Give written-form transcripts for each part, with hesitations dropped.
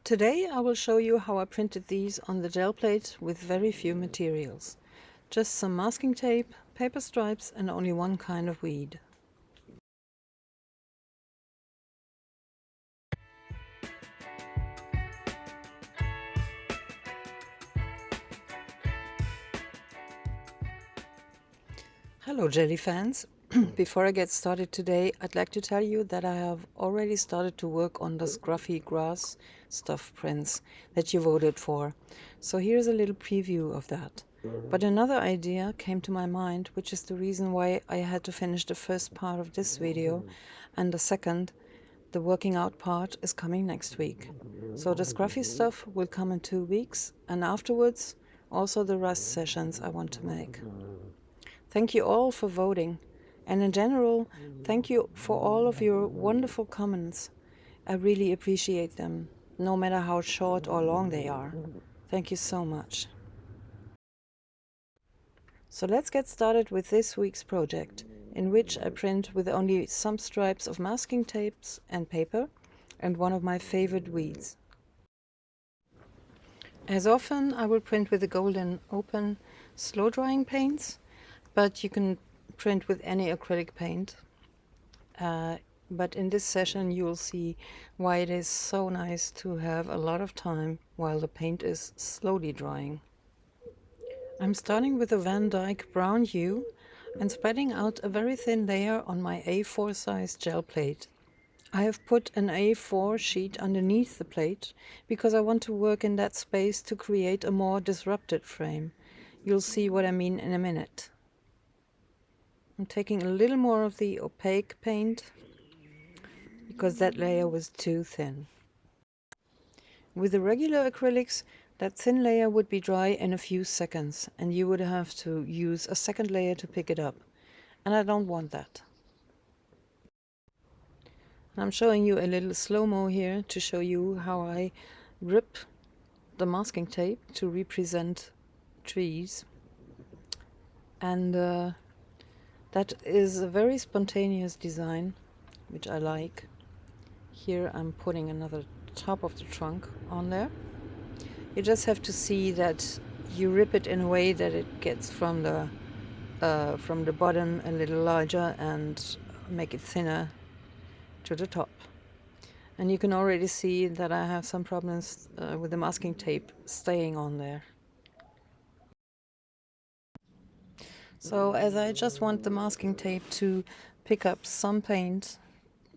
Today I will show you how I printed these on the gel plate with very few materials. Just some masking tape, paper stripes and only one kind of weed. Hello jelly fans! Before I get started today, I'd like to tell you that I have already started to work on the scruffy grass stuff prints that you voted for. So here's a little preview of that. But another idea came to my mind, which is the reason why I had to finish the first part of this video, and the second, the working out part, is coming next week. So the scruffy stuff will come in 2 weeks, and afterwards also the rust sessions I want to make. Thank you all for voting, and in general, thank you for all of your wonderful comments. I really appreciate them, no matter how short or long they are. Thank you so much. So let's get started with this week's project, in which I print with only some stripes of masking tapes and paper, and one of my favorite weeds. As often, I will print with the golden open slow drying paints, but you can print with any acrylic paint. But in this session you will see why it is so nice to have a lot of time while the paint is slowly drying. I'm starting with a Van Dyke brown hue and spreading out a very thin layer on my A4 size gel plate. I have put an A4 sheet underneath the plate because I want to work in that space to create a more disrupted frame. You'll see what I mean in a minute. I'm taking a little more of the opaque paint because that layer was too thin. With the regular acrylics, that thin layer would be dry in a few seconds and you would have to use a second layer to pick it up. And I don't want that. I'm showing you a little slow-mo here to show you how I rip the masking tape to represent trees. And that is a very spontaneous design, which I like. Here I'm putting another top of the trunk on there. You just have to see that you rip it in a way that it gets from the bottom a little larger and make it thinner to the top. And you can already see that I have some problems with the masking tape staying on there. So as I just want the masking tape to pick up some paint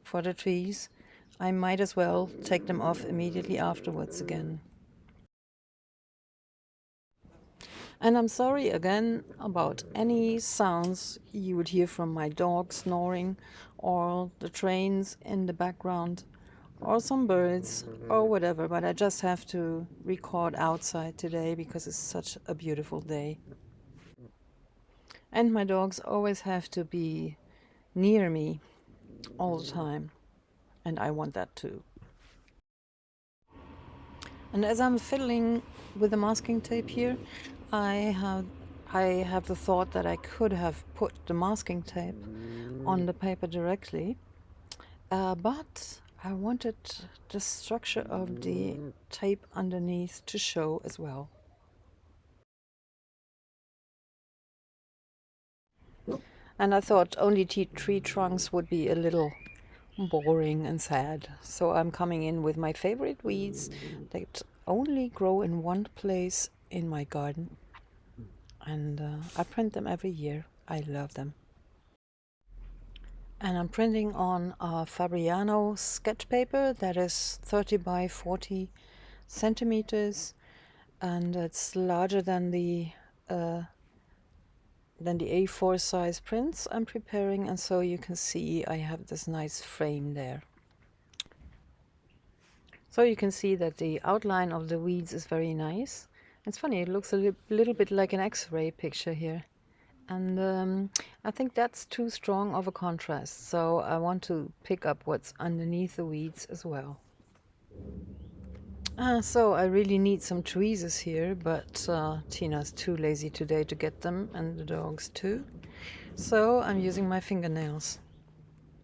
for the trees, I might as well take them off immediately afterwards again. And I'm sorry again about any sounds you would hear from my dog snoring, or the trains in the background, or some birds, or whatever, but I just have to record outside today because it's such a beautiful day. And my dogs always have to be near me all the time, and I want that too. And as I'm fiddling with the masking tape here, I have the thought that I could have put the masking tape on the paper directly, but I wanted the structure of the tape underneath to show as well. And I thought only tree trunks would be a little boring and sad, so I'm coming in with my favorite weeds that only grow in one place in my garden, and I print them every year. I love them. And I'm printing on a Fabriano sketch paper that is 30 by 40 centimeters, and it's larger than the A4 size prints I'm preparing, and so you can see I have this nice frame there. So you can see that the outline of the weeds is very nice. It's funny, it looks a little bit like an X-ray picture here. And I think that's too strong of a contrast, so I want to pick up what's underneath the weeds as well. So I really need some tweezers here, but Tina's too lazy today to get them, and the dogs too. So I'm using my fingernails.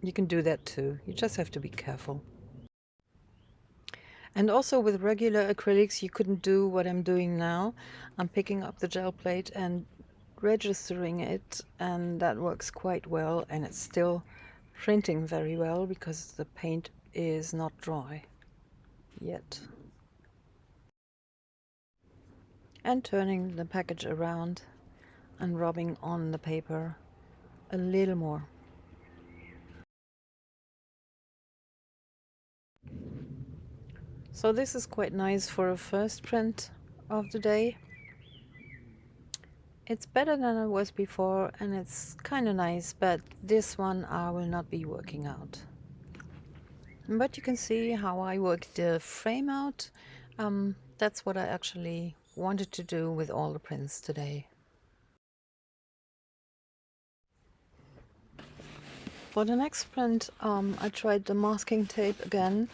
You can do that too, you just have to be careful. And also with regular acrylics you couldn't do what I'm doing now. I'm picking up the gel plate and registering it, and that works quite well, and it's still printing very well because the paint is not dry yet. And turning the package around and rubbing on the paper a little more. So this is quite nice for a first print of the day. It's better than it was before, and it's kind of nice, but this one I will not be working out. But you can see how I worked the frame out. That's what I actually wanted to do with all the prints today. For the next print, I tried the masking tape again,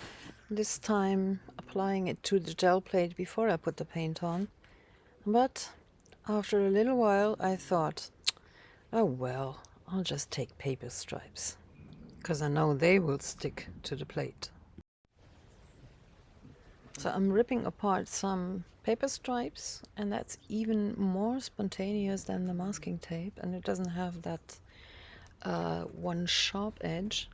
this time applying it to the gel plate before I put the paint on. But after a little while I thought, oh well, I'll just take paper stripes, because I know they will stick to the plate. So I'm ripping apart some paper stripes, and that's even more spontaneous than the masking tape, and it doesn't have that one sharp edge.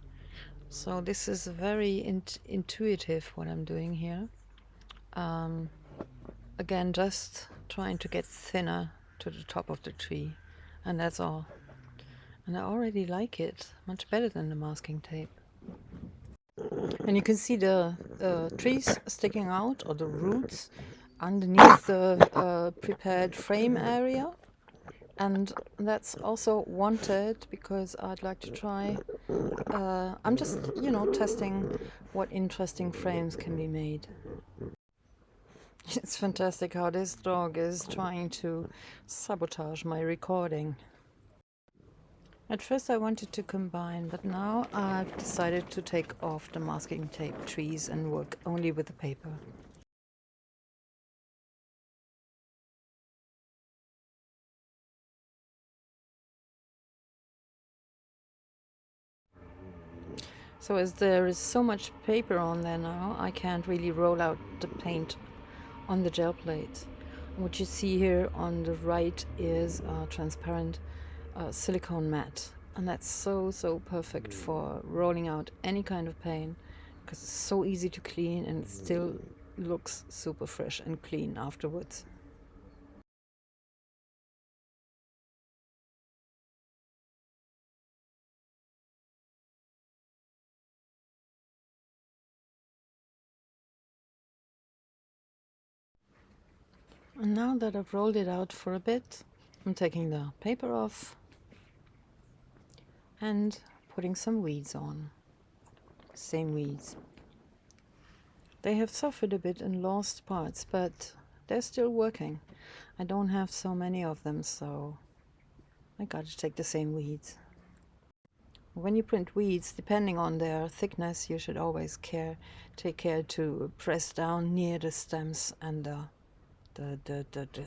So this is very intuitive what I'm doing here. Again, just trying to get thinner to the top of the tree, and that's all. And I already like it much better than the masking tape. And you can see the trees sticking out, or the roots, underneath the prepared frame area. And that's also wanted because I'd like to try, I'm just, testing what interesting frames can be made. It's fantastic how this dog is trying to sabotage my recording. At first I wanted to combine, but now I've decided to take off the masking tape trees and work only with the paper. So as there is so much paper on there now, I can't really roll out the paint on the gel plate. What you see here on the right is a transparent silicone mat, and that's so perfect for rolling out any kind of paint, because it's so easy to clean and it still looks super fresh and clean afterwards. And now that I've rolled it out for a bit, I'm taking the paper off and putting some weeds on. Same weeds. They have suffered a bit and lost parts, but they're still working. I don't have so many of them, so I gotta take the same weeds. When you print weeds, depending on their thickness, you should always take care to press down near the stems and the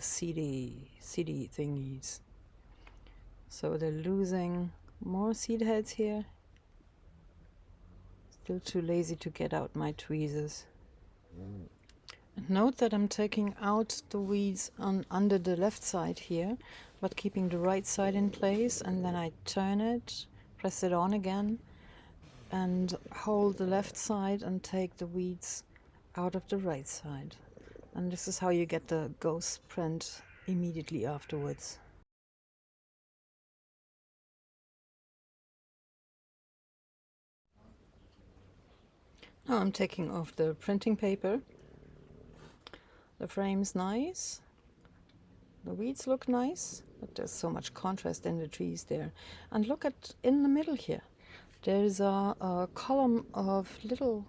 seedy thingies. So they're losing more seed heads here. Still too lazy to get out my tweezers. And note that I'm taking out the weeds under the left side here, but keeping the right side in place, and then I turn it, press it on again, and hold the left side and take the weeds out of the right side. And this is how you get the ghost print immediately afterwards. Now I'm taking off the printing paper. The frame's nice. The weeds look nice, but there's so much contrast in the trees there. And look at in the middle here. There's a column of little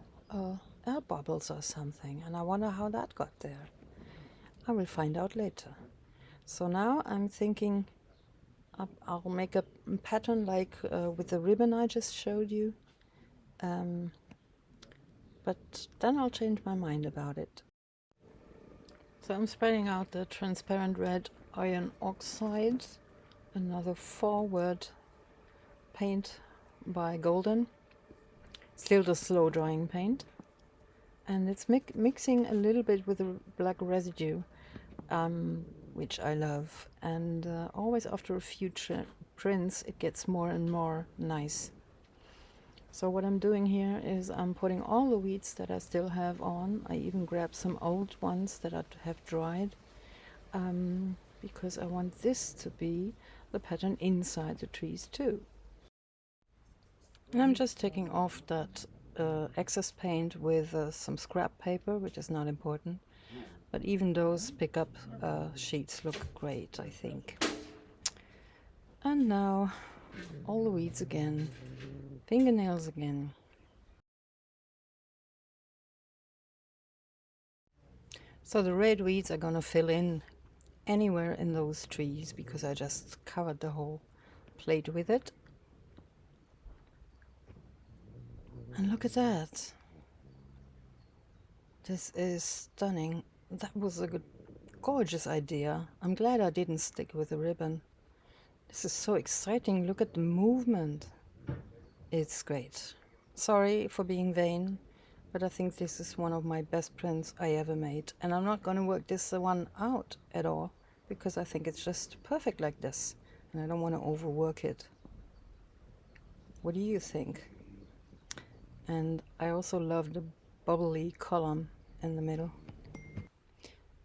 air bubbles or something, and I wonder how that got there. I will find out later. So now I'm thinking I'll make a pattern like with the ribbon I just showed you, but then I'll change my mind about it. So I'm spreading out the transparent red iron oxide, another forward paint by Golden, still the slow drying paint, and it's mixing a little bit with the black residue, which I love, and always after a few prints it gets more and more nice. So what I'm doing here is I'm putting all the weeds that I still have on. I even grabbed some old ones that I have dried, because I want this to be the pattern inside the trees too. And I'm just taking off that excess paint with some scrap paper, which is not important, but even those pickup sheets look great, I think. And now all the weeds again, fingernails again. So the red weeds are gonna fill in anywhere in those trees because I just covered the whole plate with it. And look at that. This is stunning. That was a gorgeous idea. I'm glad I didn't stick with the ribbon. This is so exciting. Look at the movement. It's great. Sorry for being vain, but I think this is one of my best prints I ever made. And I'm not going to work this one out at all because I think it's just perfect like this. And I don't want to overwork it. What do you think? And I also love the bubbly column in the middle.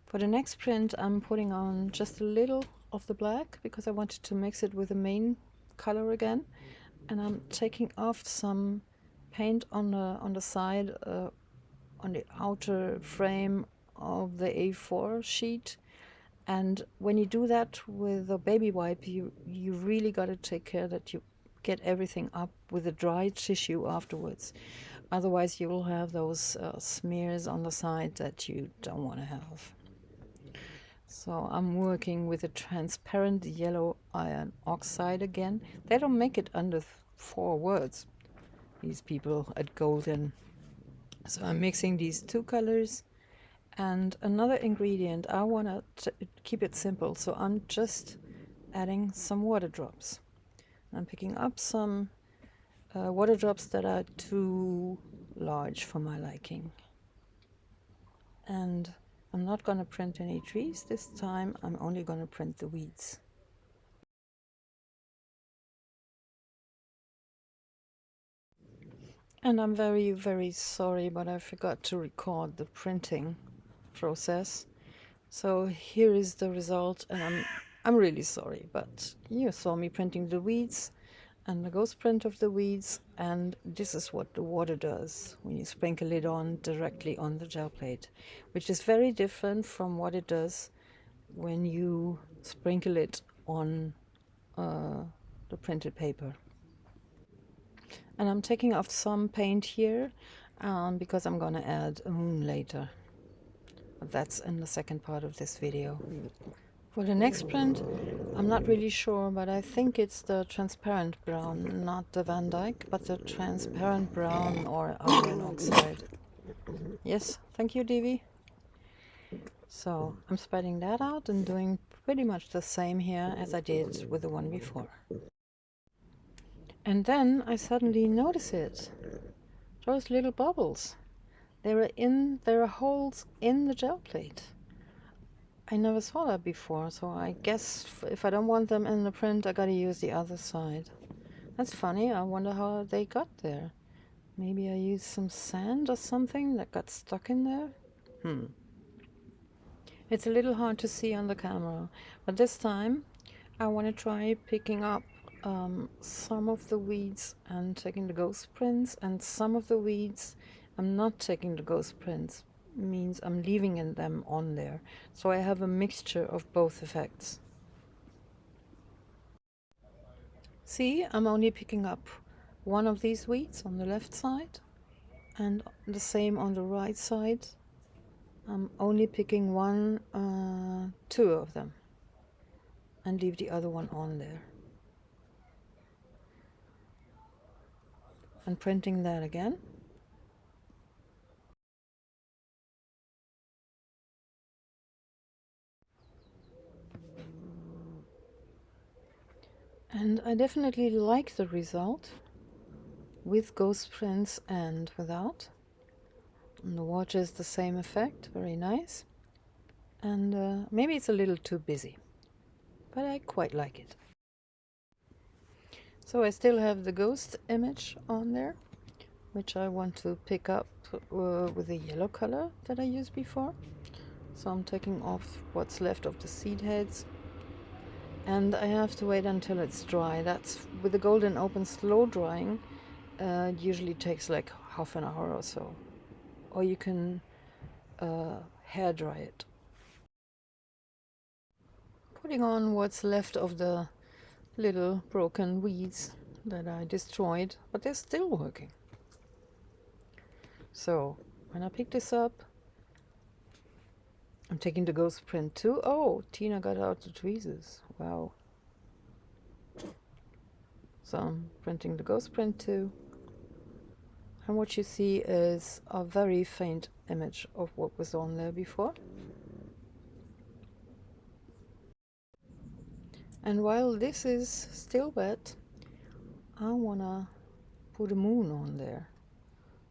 For the next print, I'm putting on just a little of the black because I wanted to mix it with the main color again. And I'm taking off some paint on the side, on the outer frame of the A4 sheet. And when you do that with a baby wipe, you really got to take care that you get everything up with a dry tissue afterwards. Otherwise you will have those smears on the side that you don't want to have. So I'm working with a transparent yellow iron oxide again. They don't make it under 4 words, these people at Golden. So I'm mixing these 2 colors. And another ingredient, I want to keep it simple, so I'm just adding some water drops. I'm picking up some water drops that are too large for my liking. And I'm not going to print any trees this time, I'm only going to print the weeds. And I'm very, very sorry, but I forgot to record the printing process. So here is the result, and I'm really sorry, but you saw me printing the weeds and the ghost print of the weeds, and this is what the water does when you sprinkle it on directly on the gel plate, which is very different from what it does when you sprinkle it on the printed paper. And I'm taking off some paint here because I'm gonna add a moon later. But that's in the second part of this video. For the next print, I'm not really sure, but I think it's the transparent brown, not the Van Dyke, but the transparent brown or iron oxide. Yes, thank you, Devi. So I'm spreading that out and doing pretty much the same here as I did with the one before. And then I suddenly notice it. Those little bubbles. There are holes in the gel plate. I never saw that before, so I guess if I don't want them in the print, I gotta use the other side. That's funny. I wonder how they got there. Maybe I used some sand or something that got stuck in there? It's a little hard to see on the camera, but this time I want to try picking up some of the weeds and taking the ghost prints, and some of the weeds I'm not taking the ghost prints, means I'm leaving them on there. So I have a mixture of both effects. See, I'm only picking up one of these weeds on the left side and the same on the right side. I'm only picking 2 of them and leave the other one on there. And printing that again. And I definitely like the result with ghost prints and without. And the water is the same effect, very nice. And maybe it's a little too busy, but I quite like it. So I still have the ghost image on there, which I want to pick up with the yellow color that I used before. So I'm taking off what's left of the seed heads, and I have to wait until it's dry. That's with the golden open slow drying. It usually takes like half an hour or so, or you can hair dry it. Putting on what's left of the little broken weeds that I destroyed, but they're still working. So when I pick this up, I'm taking the ghost print too. Oh, Tina got out the tweezers. Wow. So I'm printing the ghost print too. And what you see is a very faint image of what was on there before. And while this is still wet, I wanna put a moon on there.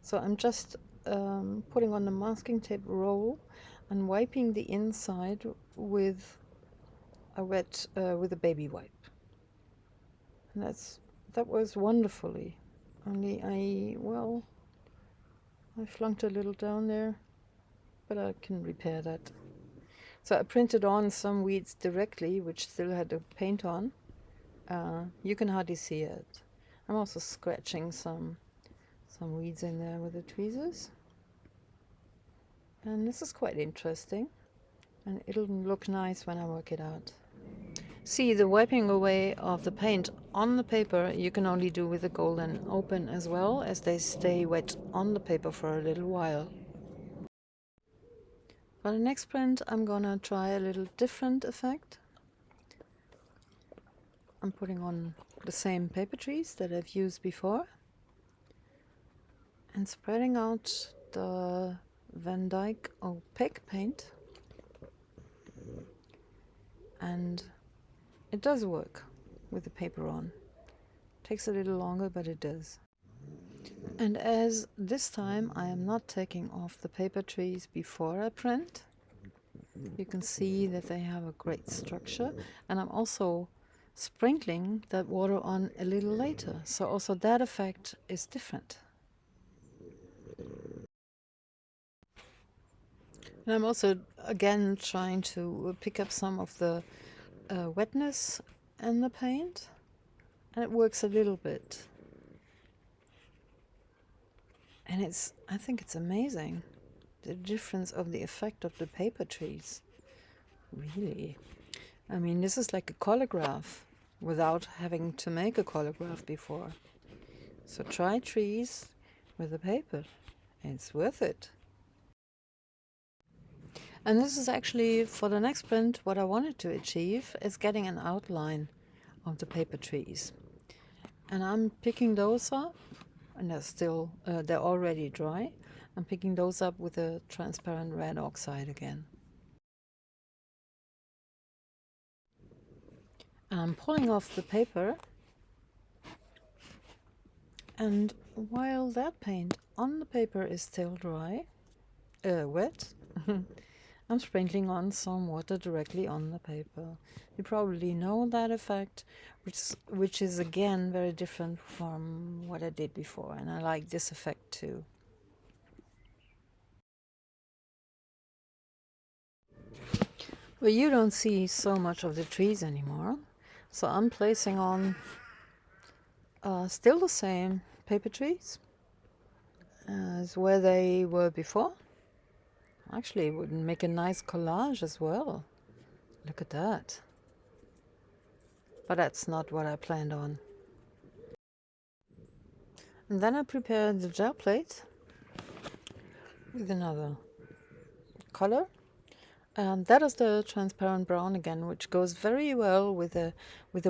So I'm just putting on the masking tape roll and wiping the inside with a wet with a baby wipe. And that was wonderfully. Only I flunked a little down there, but I can repair that. So I printed on some weeds directly, which still had the paint on. You can hardly see it. I'm also scratching some weeds in there with the tweezers. And this is quite interesting. And it'll look nice when I work it out. See, the wiping away of the paint on the paper you can only do with the golden open, as well as they stay wet on the paper for a little while. For the next print I'm gonna try a little different effect. I'm putting on the same paper trees that I've used before and spreading out the Van Dyke opaque paint, and it does work with the paper on. Takes a little longer, but it does. And as this time I am not taking off the paper trees before I print, you can see that they have a great structure, and I'm also sprinkling that water on a little later, so also that effect is different. And I'm also again trying to pick up some of the wetness in the paint, and it works a little bit. And I think it's amazing, the difference of the effect of the paper trees. Really. I mean, this is like a colograph without having to make a colograph before. So try trees with the paper. It's worth it. And this is actually, for the next print, what I wanted to achieve is getting an outline of the paper trees. And I'm picking those up, and they're already dry. I'm picking those up with a transparent red oxide again. I'm pulling off the paper, and while that paint on the paper is still wet, I'm sprinkling on some water directly on the paper. You probably know that effect, which is again very different from what I did before, and I like this effect too. Well, you don't see so much of the trees anymore, so I'm placing on still the same paper trees as where they were before. Actually, it would make a nice collage as well. Look at that. But that's not what I planned on. And then I prepared the gel plate with another color. And that is the transparent brown again, which goes very well with the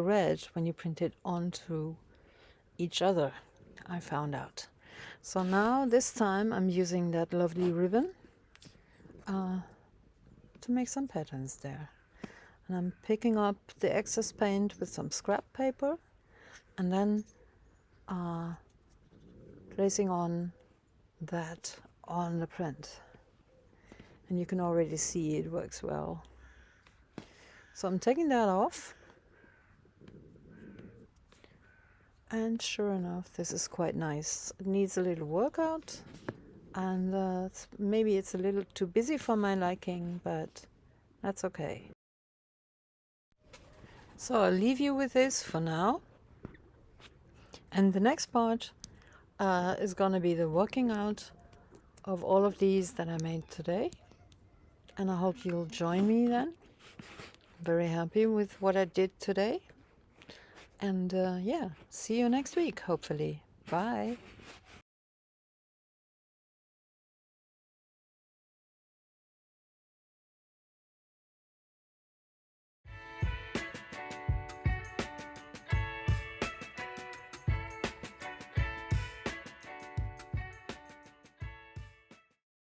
red when you print it onto each other, I found out. So now this time I'm using that lovely ribbon to make some patterns there. And I'm picking up the excess paint with some scrap paper and then placing on that on the print. And you can already see it works well. So I'm taking that off. And sure enough, this is quite nice. It needs a little workout, and maybe it's a little too busy for my liking, but that's okay. So I'll leave you with this for now. And the next part is gonna be the working out of all of these that I made today. And I hope you'll join me then. Very happy with what I did today. And yeah, see you next week, hopefully. Bye.